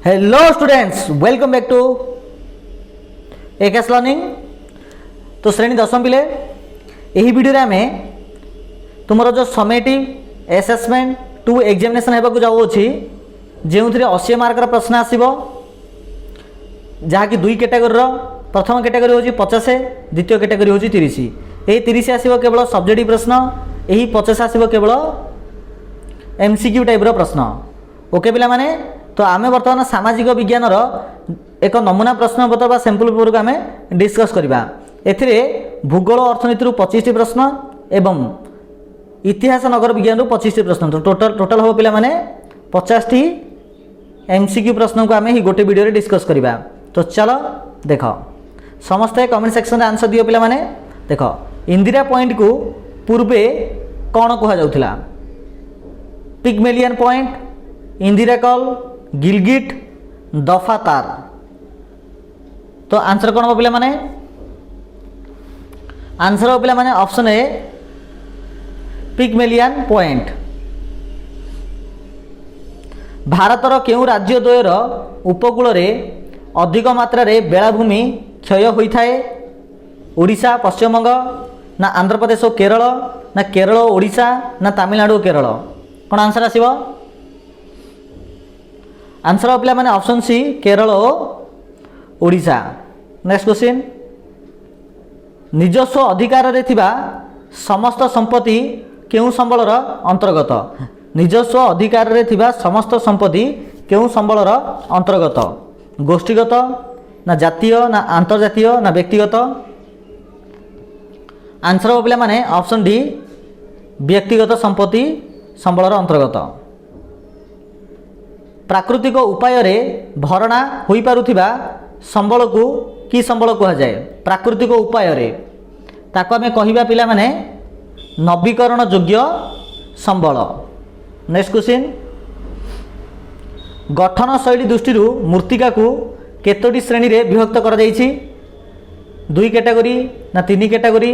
Hello students, welcome back to AKS learning. तो श्रेणी 10 पिले यही वीडियो रे आमे तुमरो जो समेटिव असेसमेंट टू एग्जामिनेशन हेबा को जाउ अछि जेउ थरे 80 मार्क रा प्रश्न आसीबो, जहा कि दुई कैटेगरी रो प्रथम कैटेगरी होची 50, द्वितीय कैटेगरी होची 30। एही 30 आसीबो केवल सब्जेक्टिव प्रश्न, एही 50 आसीबो केवल एमसीक्यू टाइप रो प्रश्न। ओके पिला माने, तो आमे वर्तमान सामाजिक विज्ञान एक नमूना प्रश्न पत्र बा सैंपल पेपर को आमे डिस्कस करबा। एथिरे भूगोल अर्थनीति रु 25 प्रश्न एवं इतिहास नगर विज्ञान रु 25 प्रश्न, तो टोटल हो पिला माने 50 एमसीक्यू प्रश्न को आमे ही गोटे वीडियो रे डिस्कस करबा। तो चलो देख, समस्त कमेंट सेक्शन रे आंसर दियो पिला माने। देख, इंदिरा पॉइंट को पूर्वे कौन कहा जाउथिला? Pygmalion Point, Indira col, Gilgit, दफातार। तो आंसर कौन हो पिला माने? आंसर हो पिला माने ऑप्शन ए पिग्मेलियन पॉइंट। भारतर केउ राज्य द्वयर उपकूल रे अधिक मात्रा रे बेलाभूमि क्षय होइथाए? ओडिशा, पश्चिमबंग, ना आंध्र प्रदेश और केरल, ना केरल ओडिशा, ना तमिलनाडु और केरल? कौन आंसर आसीबो? आंसर पिला माने ऑप्शन सी केरल और ओडिशा। नेक्स्ट क्वेश्चन, निजस्व अधिकार रे थिबा समस्त संपत्ति केउ संबलर अंतर्गत? निजस्व अधिकार रे थिबा समस्त संपत्ति केउ संबलर अंतर्गत? गोष्ठीगत, ना जातीय, ना अंतर्जातीय, ना व्यक्तिगत? आंसर पिला माने ऑप्शन डी व्यक्तिगत संपत्ति संबलर अंतर्गत। प्राकृतिक उपाय रे भरणा होई पारुथिबा संबल को की संबल कहा जाए? प्राकृतिक उपाय रे ताको आमे कहिबा पिला माने नवीकरण योग्य संबल। नेक्स्ट क्वेश्चन, गठन शैली दृष्टि मूर्तिका को केतोटी श्रेणी रे विभक्त करा जायछि? दुई कैटेगरी, ना तीन कैटेगरी,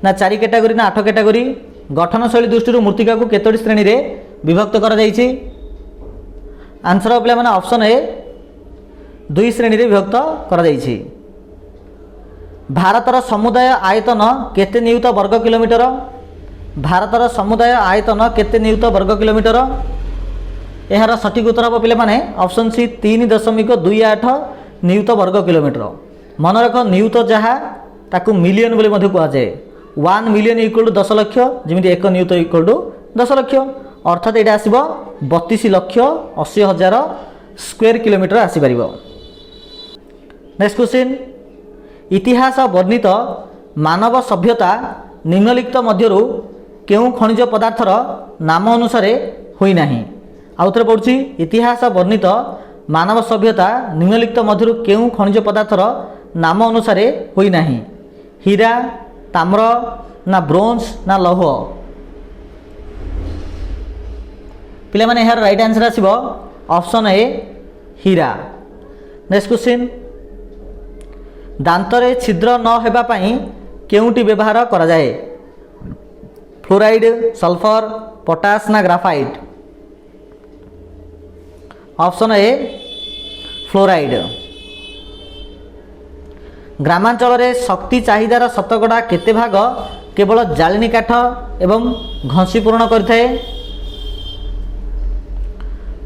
ना चारि कैटेगरी, ना 8 कैटेगरी? गठन शैली दृष्टि मूर्तिका को केतोटी श्रेणी रे विभक्त करा जायछि? आंसर पिला माने ऑप्शन ए 2 श्रेणी रे विभक्त करा जायछि। भारतर समुदाय आयतन केते नियुत वर्ग किलोमीटर? भारतर समुदाय आयतन केते नियुत वर्ग किलोमीटर? एहार सठिक उत्तर हम पिला माने ऑप्शन सी 3.28 नियुत वर्ग किलोमीटर। मन रख, नियुत जहा ताकू मिलियन बोली मध्य कहा जाए। 1 मिलियन इक्वल टू 10 लाख, जेमिति 1 नियुत इक्वल टू 10 लाख, अर्थात ये आसब 32,80,000 स्क्वायर किलोमीटर आसी पारिबो। नेक्स्ट क्वेश्चन, इतिहास वर्णित मानव सभ्यता निम्नलिखित मध्यरु केउ खनिज पदार्थर नाम अनुसार होई नाही? आउ थरे पढुछि, इतिहास वर्णित मानव सभ्यता निम्नलिखित मध्यरु केउ खनिज पदार्थर नाम अनुसार होई नाही? हीरा, ताम्र, ना ब्रोंज, ना लौह? पिला माने यार राइट आंसर आसीबो ऑप्शन ए हीरा। नेक्स्ट क्वेश्चन, दांत रे छिद्र न हेबा पई केउटी व्यवहार करा जाए? फ्लोराइड, सल्फर, पोटास, ना ग्राफाइट? Option A fluoride. ग्रामांचल रे शक्ति चाहिदार शतकड़ा केते भाग केवल जालिनी काठ एवं घसी पूर्ण करथाए?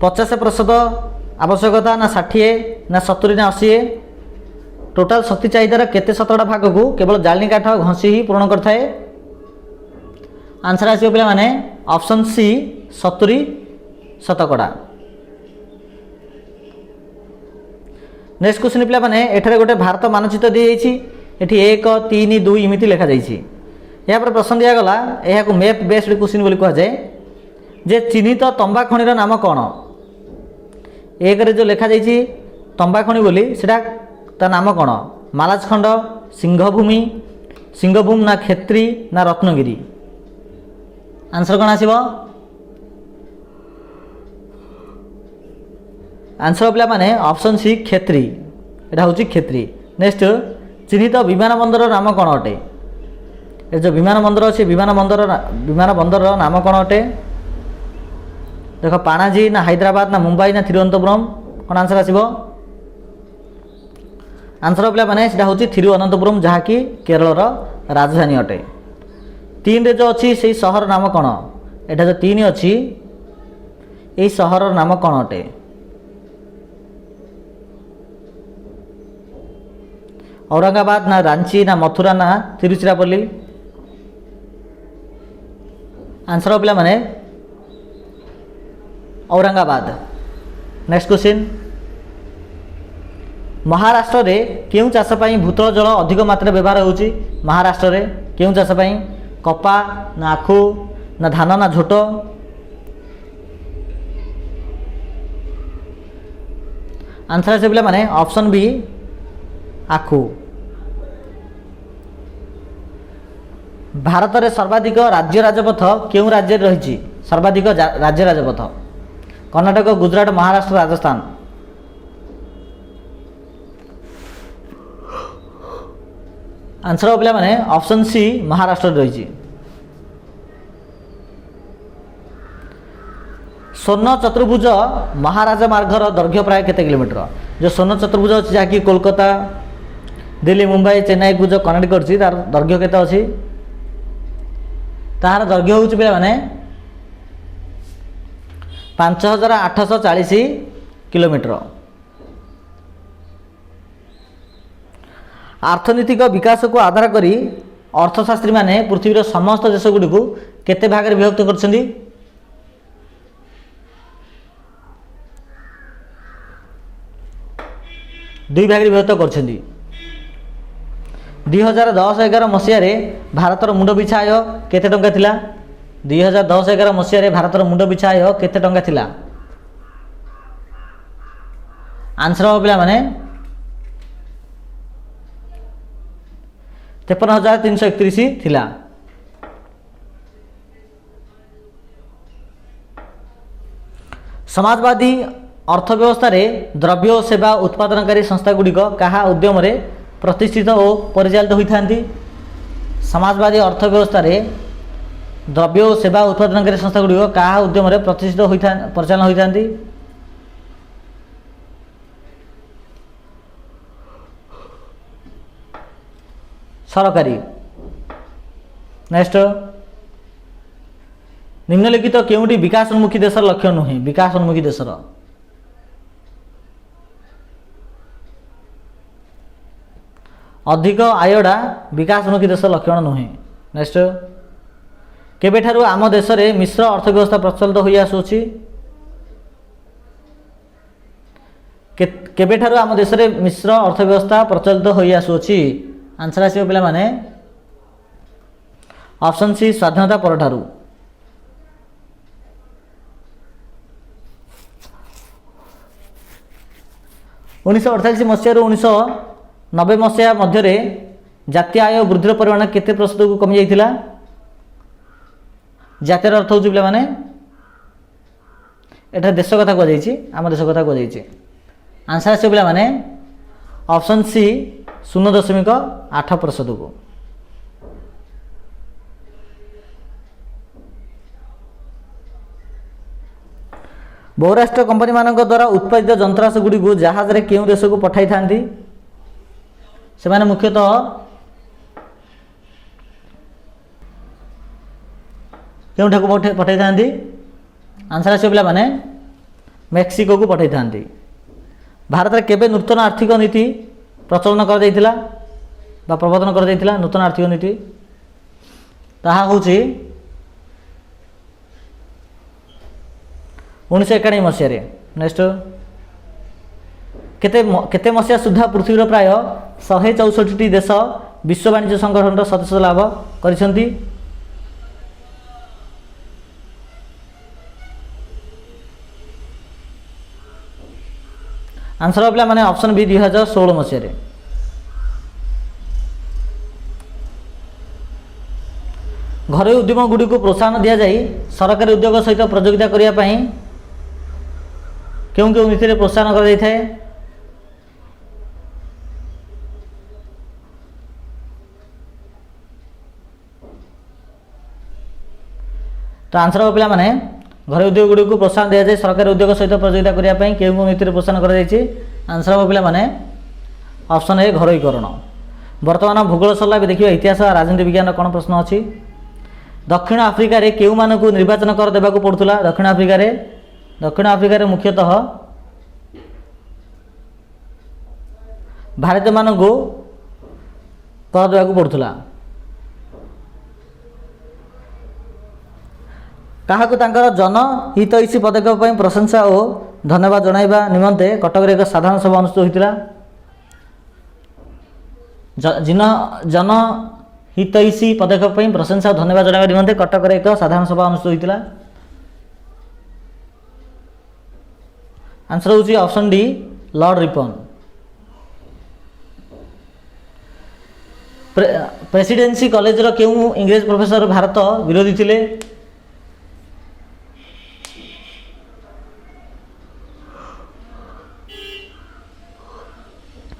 50% आवश्यकता, ना 60, ना 70, ना 80? टोटाल शक्ति चाहिदार केते शतकड़ा भाग को केवल जालिनी काठ घसी ही पूर्ण करथाए? आंसर आसीबो पिला माने ऑप्शन सी 70 शतकड़ा। नेक्स्ट क्वेश्चन पिला माने, एठारे गोटे भारत मानचित्र दी जाइछि, एठी 1, 3, 2 इमिति लिखा जाइछि। या पर प्रश्न दिया गला, एहा को मैप बेस्ड क्वेश्चन बोली कहा जाए जे चिन्हित तंबा खनिर नाम कोन? एक रे जो लिखा जाइछि तंबा खनि बोली, सेटा ता नाम कोन? मालाजखंड, सिंहभूमि, सिंहभूम, ना क्षेत्री, ना रत्नगिरी? आंसर कोन आसीबो? आंसर पिला माने ऑप्शन सी क्षेत्री, एटा होची क्षेत्री। नेक्स्ट, चिन्हित विमान बंदर नाम कोन अटे? ए जो विमान बंदर अछि विमान बंदर नाम कोन अटे? देख, पाणाजी, ना हैदराबाद, ना मुंबई, ना तिरुवनंतपुरम? कौन आंसर आसीबो आंसर पिला माने सेटा होची थिरुवनंतपुरम जहाँकि केरल राजधानी अटे। 3 रे जो अच्छी से सहर नाम कौन एटा जो 3 अच्छी यही सहर नाम कौन अटे औरंगाबाद ना रांची ना मथुरा ना तिरुचिरापल्ली आंसर पिला माने औरंगाबाद। नेक्स्ट क्वेश्चन महाराष्ट्र रे केउं चाष पई भूतल जल अधिक मात्रा व्यवहार होउची महाराष्ट्र रे केउं चाष पई कपा ना आखु ना धान ना झोट आंसर से पिला माने ऑप्शन बी आखु। भारत रे सर्वाधिक राज्य राजपथ केउं राज्य रही सर्वाधिक राज्य राजपथ कर्नाटक गुजरात महाराष्ट्र राजस्थान आंसर पिला माने ऑप्शन सी महाराष्ट्र रही। स्वर्ण चतुर्भुज महाराजा मार्गर दैर्घ्य प्राय केते किलोमीटर जो स्वर्ण चतुर्भुज अच्छी जहाँकि कोलकाता दिल्ली मुंबई चेन्नई को जो कनेक्ट करछि तार दैर्घ्य केते अछि तार दैर्घ्य होउछि पिला माने 5840 किलोमीटर। अर्थनैतिक विकास को आधार करी अर्थशास्त्री माने पृथ्वीर समस्त देश गुडी को केते भाग रे विभक्त करछन्ती 2 भाग रे विभक्त करछन्ती। 2010-11 मसीह रे भारतर मुंड पिछा आय केते टंका थिला 2010-11 मसीह रे भारतर मुंड पिछा आय केते टंका थिला आंसर हो पिला माने 53,331 थिला। समाजवादी अर्थव्यवस्था रे द्रव्य और सेवा उत्पादनकारी संस्था गुड़िक कहा उद्यम रे प्रतिष्ठित और परिचालित होइथांती समाजवादी अर्थव्यवस्था रे द्रव्य और सेवा उत्पादनकारी संस्था गुड़िक कहा उद्यम रे प्रतिष्ठित परिचालन होइथांती सरकारी। नेक्स्ट निम्नलिखित केउटी विकास उन्मुखी देशर लक्ष्य नुहे विकास उन्मुखी देशर अधिक आयडा विकास उन्मुखी देश लक्षण नुहे। नेक्स्ट केबेठारु आम देश रे मिश्र अर्थव्यवस्था प्रचलित होई आसुछि केबेठारु आम देश रे मिश्र अर्थव्यवस्था प्रचलित होई आसुछि आंसर आसीबो पिला माने ऑप्शन सी स्वाधीनता परठारु। उन्नीस 1990 मसीहा मध्य जातीय आय वृद्धि परिमाण केते प्रतिशत को कमी जाइथिला जातीय अर्थ होउछि पिला माने एटा देश कथा को जाइछि आम देश कथा को जाइछि आंसर आसीबो पिला माने ऑप्शन सी 0.8% को। बहुराष्ट्रीय कंपनी मानक द्वारा उत्पादित जंत्रांश गुडी को जहाज रे केउं देश को पठाई थांती से माने मुख्यतः केउंठा को पठाई थांती आंसर आसे पिला माने मेक्सिको को पठाई थांती। भारत रे केबे नूतन आर्थिक नीति प्रचलन कर दैथिला बा प्रवर्तन कर दैथिला नूतन आर्थिक नीति ताहा होछि 1991 मसीह रे। नेक्स्ट केते मसीहा सुधा पृथ्वीर प्राय 164 देश विश्व वाणिज्य संगठन सदस्य लाभ करिसेंती आंसर पिला माने ऑप्शन बी 2016 मसीह रे। घरोई उद्यम गुडी को प्रोत्साहन दिया जाई सरकारी उद्योग सहित प्रतियोगिता करिया पई क्यों क्यों नीति प्रोत्साहन कर जाए तो आंसर पिला माने घर उद्योग गुड़ी को प्रोत्साहन दिया जाए सरकारी उद्योग सहित प्रतियोगिता करने केउं नीति प्रोत्साहन कर आंसर हम पे ऑप्शन ए घरोईकरण। वर्तमान भूगोल सरला भी देखिए इतिहास राजनीति विज्ञान कौन प्रश्न अच्छी। दक्षिण आफ्रिका रे केउ मानकु निर्वाचन कर देबाकू पड़ुला। दक्षिण आफ्रिका रे मुख्यतः भारतीय मानकु कर देबाकू पड़ुला। काहाकू तांकर जनहितैषी पदक्षेप पर प्रशंसा और धन्यवाद जणाइबा निमंते कटक रे एक साधारण सभा अनुष्ठित होइतिला। जनहितैषी पदक्षेप पर प्रशंसा और धन्यवाद जणाइबा निमंते कटक रे एक साधारण सभा अनुष्ठित होइतिला। आंसर होची option D Lord Ripon. Presidency College रो केउ इंग्रेज प्रोफेसर भारत विरोधी थिले।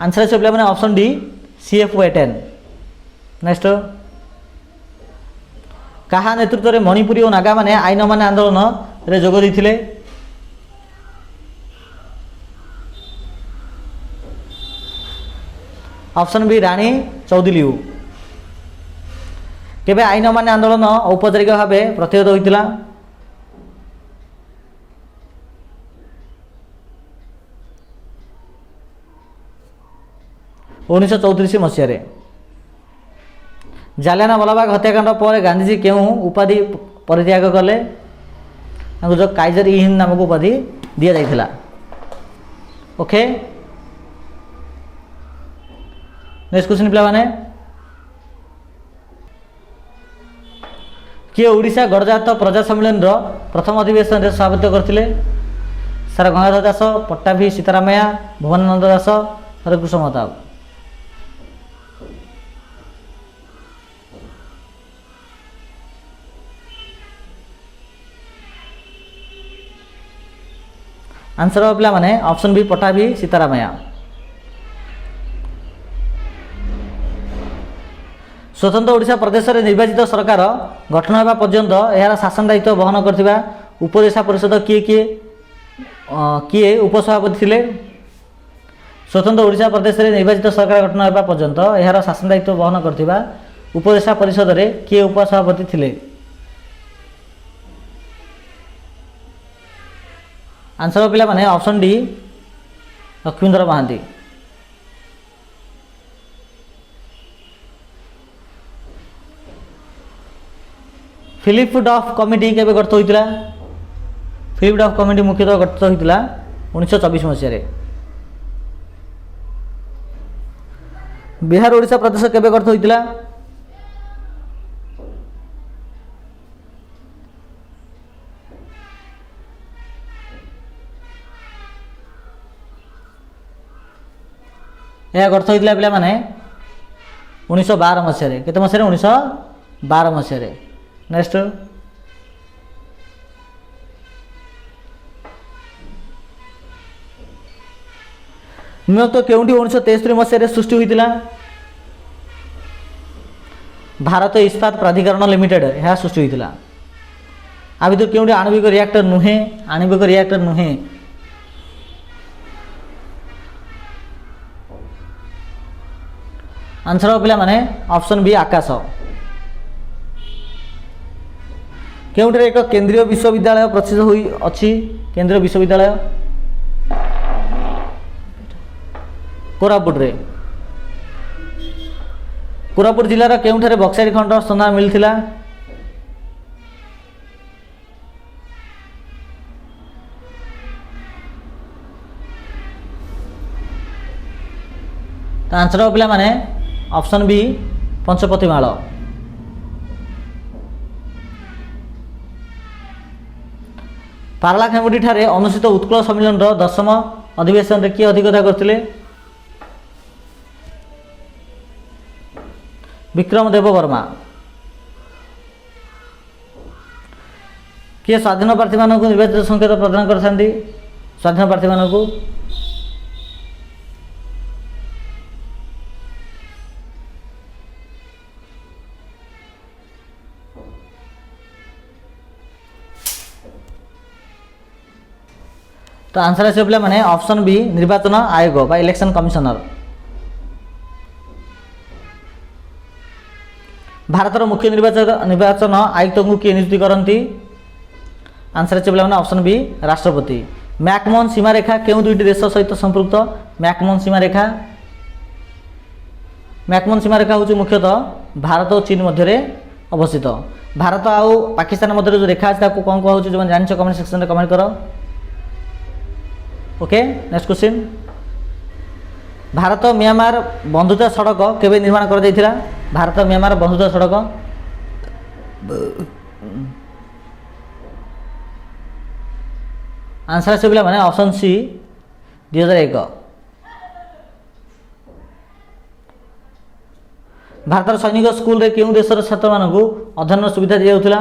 आंसर से मैंने option D CF Waiten। Next कहा नेतृत्व में मणिपुरी और नागा माने आईन माने आंदोलन रे जोग देथिले। ऑप्शन बी रानी चौधरी। केबे आईन माने आंदोलन औपचारिक भाव प्रतिहत होइतिला। 1934 मसीह। जालियाना वालाबाग हत्याकांड पर गांधीजी क्यों उपाधि परित्याग कले? जो काइजर इ हिंद नामक उपाधि दि जाइथिला। ओके नेक्स्ट क्वेश्चन पिला माने किए ओडिशा गणजात प्रजा सम्मेलन प्रथम अधिवेशन रे सभापतित्व करथिले? सर गंगाधर दास, पट्टाभी सीतारामैया, भुवनानंद दास, हरकृष्ण महताब। आंसर पिला माने ऑप्शन बी पट्टाभी सीतारामैया। स्वतंत्र ओडिशा प्रदेश में निर्वाचित सरकार गठन होगा पर्यंत यार शासन दायित्व बहन करथिबा उपदेशा परिषद किए उपसभापति थिले? स्वतंत्र ओडिशा प्रदेश में निर्वाचित सरकार गठन होगा पर्यंत यार शासन दायित्व बहन करथिबा उपदेशा परिषद रे किए उपसभापति थिले? आंसर पिला माने option D Laxmidhar Mahanti. Philip Duff committee केबे गठित होइतिला? फिलिप डफ कमिटी मुख्यतः गठित होइतिला 1924 मसीह। बिहार ओडिशा प्रदेश केबे गठित होइतिला? यह गठित होइतिला पिला माने 1912 मसीह। केते मसीह? 1912 मसीह। नेक्स्ट नियुक्त केउंटी 1973 मसीह सृष्टि होइतिला? भारत इस्पात प्राधिकरण लिमिटेड यह सृष्टि होइतिला। आ भितर केउंटी आणविक रिएक्टर नुहे? आणविक रिएक्टर नुहे। आंसर पिला माने ऑप्शन बी आकाश। केउंटे एक केंद्रीय विश्वविद्यालय प्रतिष्ठित हुई अच्छी? केंद्रीय विश्वविद्यालय कोरापुट रे। कोरापुट जिलार केउंठारे बक्साइट खंड सन्धान मिलथिला? तो आंसर पिला माने ऑप्शन बी पंचपतिमाल। पारलाखेमुंडी ठारे अनुष्ठित उत्कल सम्मेलन 10म अधिवेशन रे किए अधिकता करथिले? विक्रम देव वर्मा। किए स्वाधीन प्रार्थी मानक निर्वाचित संकेत प्रदान करथांती? स्वाधीन प्रार्थी मानक तो आंसर आस पे ऑप्शन बी निर्वाचन आयोग बा इलेक्शन कमिशनर। भारतर मुख्य निर्वाचन आयुक्त को किए नियुक्ति करती? आंसर आस पे ऑप्शन बी राष्ट्रपति। मैकमोहन सीमारेखा केउं दुईटी देश सहित संपृक्त? मैकमोहन सीमारेखा हूँ मुख्यतः भारत और चीन मध्य अवस्थित। भारत आउ पाकिस्तान मध्य जो रेखा अच्छे कौन कह जो जान कमेंट सेक्शन में कमेंट कर। Okay next question. Bharat Myanmar बंधुता सड़क केबे निर्माण कर जायथिला? भारत म्यांमार बंधुता सड़क आंसर आस पे ऑप्शन सी 2001। भारतर सैनिक स्कूल रे केउं देशर छात्र मानकु अध्ययन सुविधा दिया जाउथिला?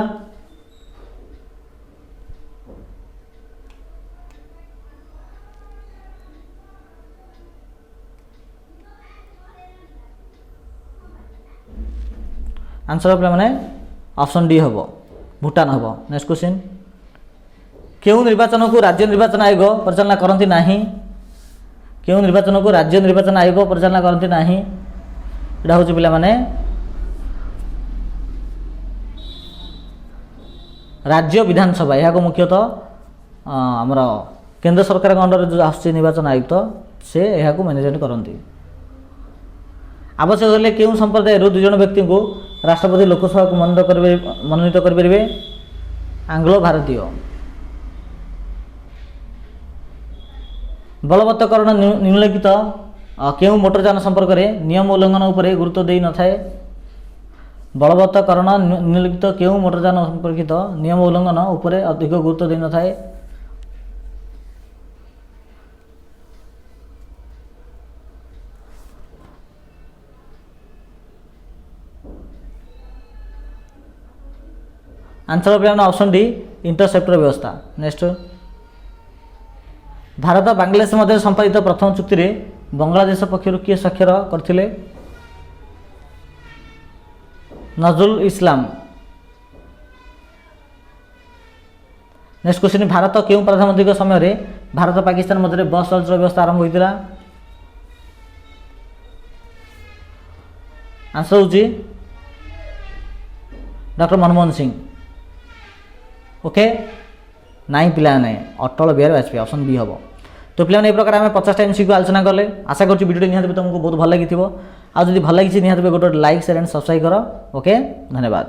आंसर पे ऑप्शन डी हम भूटान हम। Next question. केउं निर्वाचन को राज्य निर्वाचन आयोग परिचालना करती नहीं? केउं निर्वाचन को राज्य निर्वाचन आयोग परिचालना करती नहीं? एटा हूँ पे राज्य विधानसभा यहाँ को मुख्यतः आमर केंद्र सरकार अंडर जो आस निर्वाचन आयुक्त से यहाँ मैनेजमेंट करती। आवश्यक हेल्ले केउं संप्रदाय दुई जन व्यक्ति को राष्ट्रपति लोकसभा को मनोनीत करें? आंग्लो भारतीय। बलवत्तकरण निम्नलिखित केउं मोटरयान संपर्क में नियम उल्लंघन उपरे गुरुत्व दे न थाए? बलवत्तकरण निम्नलिखित केउं मोटरयान संपर्कित नियम उल्लंघन उपरे अधिक गुरुत्व दे न थाए? आंसर पे ऑप्शन डी इंटरसेप्टर व्यवस्था। नेक्स्ट। भारत बांग्लादेश मध्य संपादित प्रथम चुक्ति रे बांग्लादेश पक्षर किए स्वाक्षर करथिले? नजरुल इस्लाम। Next question. भारत केउं प्रधानमंत्री के समय रे भारत पाकिस्तान मध्य बस चलाचल व्यवस्था आरंभ होइतिला? आंसर होची डॉक्टर मनमोहन सिंह। ओके नाई पिलाने अटल बिहारी वाजपेयी ऑप्शन बी हम। तो पिलाने ए प्रकार आम 50 टाइम को आलोचना कले। आशा करूँ वीडियो निहाती तुमको बहुत भल लगी। आज जब भल लगी निहाती गोटे लाइक शेयर एंड सब्सक्राइब कर। ओके धन्यवाद।